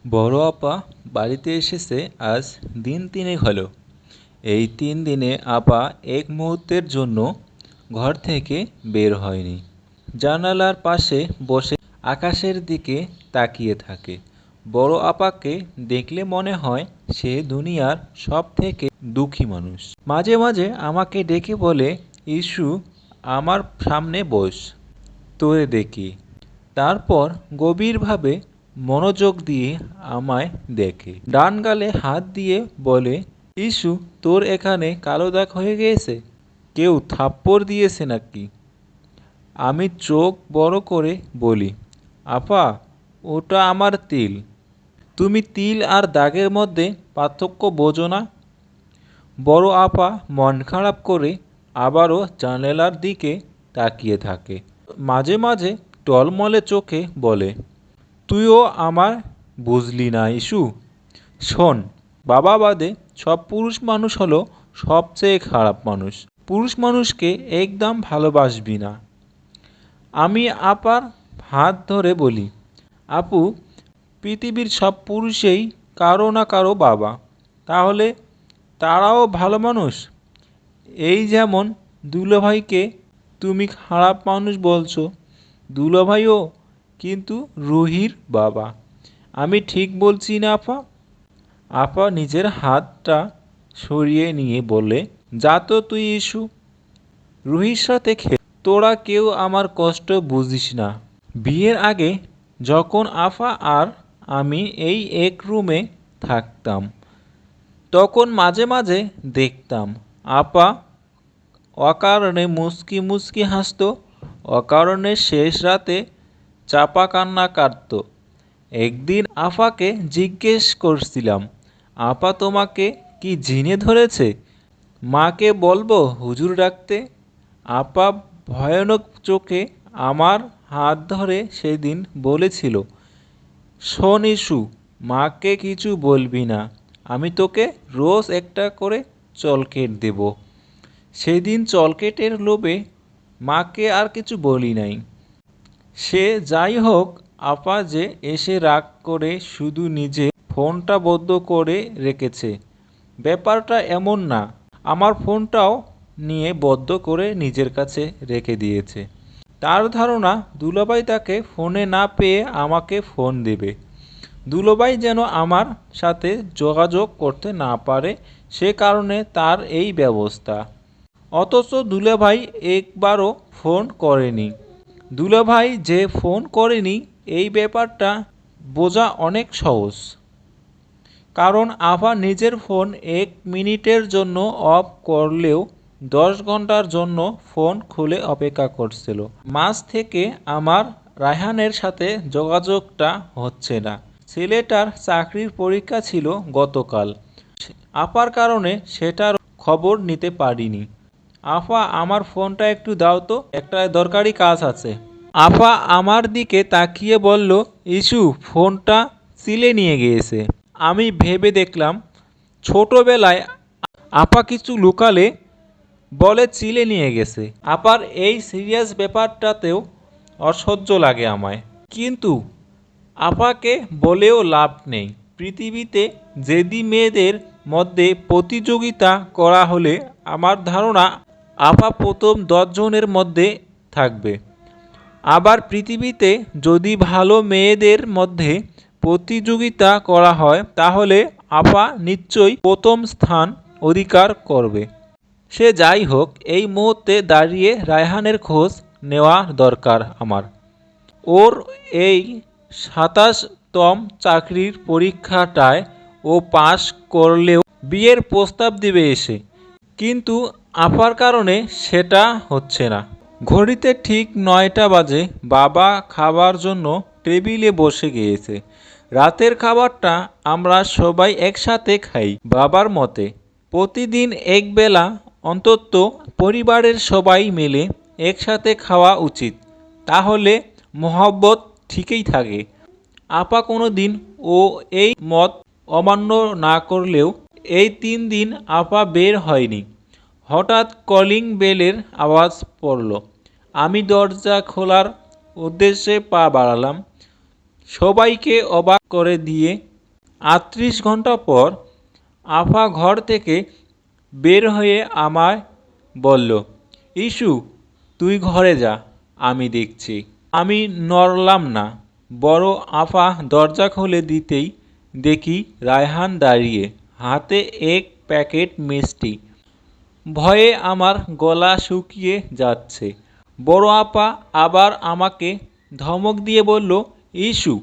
বড় আপা বাড়িতে এসেছে আজ দিন তিনেক হলো। এই 3 দিনে আপা এক মুহূর্তের জন্য ঘর থেকে বের হয়নি। জানালার পাশে বসে আকাশের দিকে তাকিয়ে থাকে। বড় আপাকে দেখলে মনে হয় সে দুনিয়ার সব থেকে দুঃখী মানুষ। মাঝে মাঝে আমাকে ডেকে বলে, ইস্যু আমার সামনে বস, তোরে দেখি। তারপর গভীরভাবে মনোযোগ দিয়ে আমায় দেখে, ডান গালে হাত দিয়ে বলে, ইস্যু তোর এখানে কালো দাগ হয়ে গিয়েছে, কেউ থাপ্পড় দিয়েছে নাকি? আমি চোখ বড় করে বলি, আপা ওটা আমার তিল। তুমি তিল আর দাগের মধ্যে পার্থক্য বোঝো না? বড় আপা মন খারাপ করে আবারও জানালার দিকে তাকিয়ে থাকে। মাঝে মাঝে টলমলে চোখে বলে, তুইও আমার বুঝলি না ইস্যু। শোন, বাবা বাদে সব পুরুষ মানুষ হলো সবচেয়ে খারাপ মানুষ। পুরুষ মানুষকে একদম ভালোবাসবি না। আমি আপার হাত ধরে বলি, আপু পৃথিবীর সব পুরুষেই কারো না কারো বাবা, তাহলে তারাও ভালো মানুষ? এই যেমন দুলাভাইকে তুমি খারাপ মানুষ বলছো, দুলাভাইও কিন্তু রুহির বাবা। আমি ঠিক বলছি না আপা? আপা নিজের হাতটা সরিয়ে নিয়ে বলে, যা তো তুই ইস্যু, রুহির সাথে তোরা কেউ আমার কষ্ট বুঝিস না। বিয়ের আগে যখন আফা আর আমি এই এক রুমে থাকতাম, তখন মাঝে মাঝে দেখতাম আপা অকারণে মুচকি মুচকি হাসতো, অকারণে শেষ রাতে চাপা কান্না কাটতো। একদিন আফাকে জিজ্ঞেস করছিলাম, আপা তোমাকে কি জিনে ধরেছে? মাকে বলবো হুজুর ডাকতে? আপা ভয়ানক চোখে আমার হাত ধরে সেদিন বলেছিল, শোন ইস্যু, মাকে কিছু বলবি না, আমি তোকে রোজ একটা করে চলকেট দেব। সেদিন চলকেটের লোভে মাকে আর কিছু বলি নাই। সে যাই হোক, আপা যে এসে রাগ করে শুধু নিজে ফোনটা বন্ধ করে রেখেছে, ব্যাপারটা এমন না। আমার ফোনটাও নিয়ে বন্ধ করে নিজের কাছে রেখে দিয়েছে। তার ধারণা দুলাভাই তাকে ফোনে না পেয়ে আমাকে ফোন দেবে, দুলাভাই যেন আমার সাথে যোগাযোগ করতে না পারে, সে কারণে তার এই ব্যবস্থা। অথচ দুলাভাই একবারও ফোন করেনি। দুলাভাই যে ফোন করেনি এই ব্যাপারটা বোঝা অনেক সহজ, কারণ আভা নিজের ফোন 1 মিনিটের জন্য অফ করলেও 10 ঘন্টার জন্য ফোন খুলে অপেক্ষা করছিল। মাঝ থেকে আমার রায়হানের সাথে যোগাযোগটা হচ্ছে না। ছেলেটার চাকরির পরীক্ষা ছিল গতকাল, আপার কারণে সেটার খবর নিতে পারিনি। আফা আমার ফোনটা একটু দাও তো, একটা দরকারি কাজ আছে। আফা আমার দিকে তাকিয়ে বলল, ইস্যু ফোনটা সিলে নিয়ে গিয়েছে। আমি ভেবে দেখলাম ছোটবেলায় আপা কিছু লুকালে বলে চিলে নিয়ে গেছে। আপার এই সিরিয়াস ব্যাপারটাতেও অসহ্য লাগে আমায়, কিন্তু আপাকে বলেও লাভ নেই। পৃথিবীতে জেদি মেয়েদের মধ্যে প্রতিযোগিতা করা হলে আমার ধারণা আপা প্রথম 10 জনের মধ্যে থাকবে। আবার পৃথিবীতে যদি ভালো মেয়েদের মধ্যে প্রতিযোগিতা করা হয় তাহলে আপা নিশ্চয়ই প্রথম স্থান অধিকার করবে। সে যাই হোক, এই মুহূর্তে দাঁড়িয়ে রায়হানের খোঁজ নেওয়া দরকার আমার। ওর এই 27তম চাকরির পরীক্ষাটায় ও পাশ করলেও বিয়ের প্রস্তাব দিবে এসে, কিন্তু আপার কারণে সেটা হচ্ছে না। ঘড়িতে ঠিক 9টা বাজে। বাবা খাবার জন্য টেবিলে বসে গিয়েছে। রাতের খাবারটা আমরা সবাই একসাথে খাই। বাবার মতে প্রতিদিন একবেলা অন্তত পরিবারের সবাই মিলে একসাথে খাওয়া উচিত, তাহলে মহব্বত ঠিকই থাকে। আপা কোনো দিন ও এই মত অমান্য না করলেও এই 3 দিন আপা বের হয়নি। হঠাৎ কলিং বেলের আওয়াজ পড়ল। আমি দরজা খোলার উদ্দেশ্যে পা বাড়ালাম। সবাইকে অবাক করে দিয়ে 38 ঘন্টা পর আফা ঘর থেকে বের হয়ে আমায় বলল, ইস্যু তুই ঘরে যা, আমি দেখছি। আমি নড়লাম না। বড় আফা দরজা খুলে দিতেই দেখি রায়হান দাঁড়িয়ে, হাতে এক প্যাকেট মিষ্টি। ভয়ে আমার গলা শুকিয়ে যাচ্ছে। বড় আপা আবার আমাকে ধমক দিয়ে বলল, ইস্যু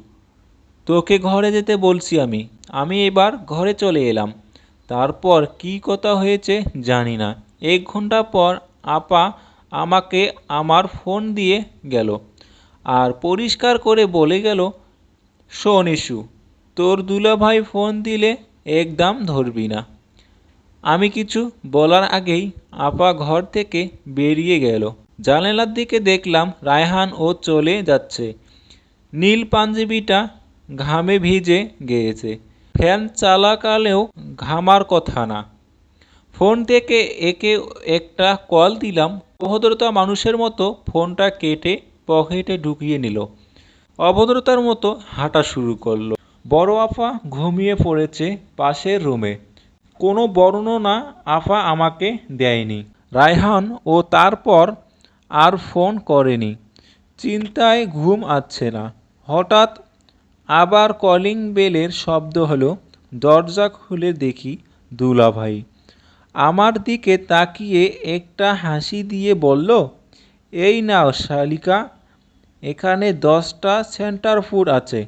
তোকে ঘরে যেতে বলছি আমি। আমি এবার ঘরে চলে এলাম। তারপর কী কথা হয়েছে জানি না। 1 ঘন্টা পর আপা আমাকে আমার ফোন দিয়ে গেল আর পরিষ্কার করে বলে গেল, শোন ইস্যু, তোর দুলাভাই ফোন দিলে একদম ধরবি না। আমি কিছু বলার আগেই আপা ঘর থেকে বেরিয়ে গেল। জানালার দিকে দেখলাম রায়হান ও চলে যাচ্ছে। নীল পাঞ্জাবিটা ঘামে ভিজে গিয়েছে। ফ্যান চালাকালেও ঘামার কথা না। ফোন থেকে একে একটা কল দিলাম। অভদ্রতা মানুষের মতো ফোনটা কেটে পকেটে ঢুকিয়ে নিল। অভদ্রতার মতো হাঁটা শুরু করলো। বড় আফা ঘুমিয়ে পড়েছে পাশের রুমে। কোনো বর্ণনা আফা আমাকে দেয়নি। রায়হান ও তারপর আর ফোন করেনি। চিন্তায় ঘুম আসছে না। হঠাৎ আবার কলিং বেলের শব্দ হলো। দরজা খুলে দেখি দুলাভাই আমার দিকে তাকিয়ে একটা হাসি দিয়ে বলল, এই নাও শালিকা, এখানে 10টা সেন্টার ফুড আছে,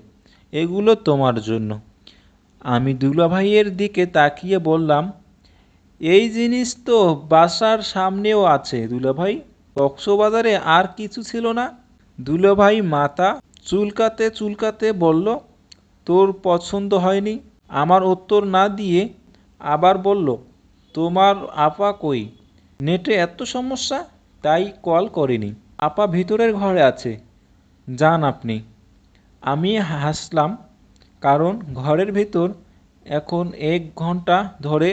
এগুলো তোমার জন্য। আমি দুলাভাইয়ের দিকে তাকিয়ে বললাম, এই জিনিস তো বাসার সামনেও আছে দুলাভাই, কক্সবাজারে আর কিছু ছিল না? দুলাভাই মাথা চুলকাতে চুলকাতে বলল, তোর পছন্দ হয়নি? আমার উত্তর না দিয়ে আবার বলল, তোমার আপা কই? নেটে এত সমস্যা, তাই কল করিনি। আপা ভিতরের ঘরে আছে, যান আপনি। আমি হাসলাম, কারণ ঘরের ভেতর এখন 1 ঘন্টা ধরে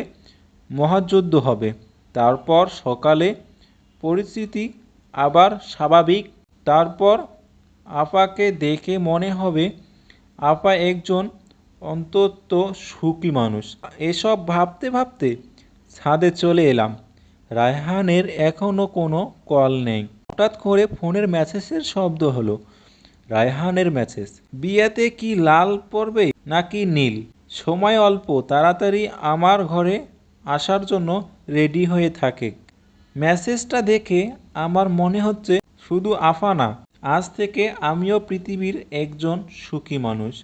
মহাযুদ্ধ হবে। তারপর সকালে পরিস্থিতি আবার স্বাভাবিক। তারপর আপাকে দেখে মনে হবে আপা একজন অন্তত সুখী মানুষ। এসব ভাবতে ভাবতে ছাদে চলে এলাম। রায়হানের এখনও কোনো কল নেই। হঠাৎ করে ফোনের মেসেজের শব্দ হলো। রায়হানের মেসেজ, বিয়েতে কি লাল পরবে নাকি নীল? সময় অল্প, তাড়াতাড়ি আমার ঘরে আসার জন্য রেডি হয়ে থাকে। মেসেজটা দেখে আমার মনে হচ্ছে শুধু আফা না, আজ থেকে আমিও পৃথিবীর একজন সুখী মানুষ।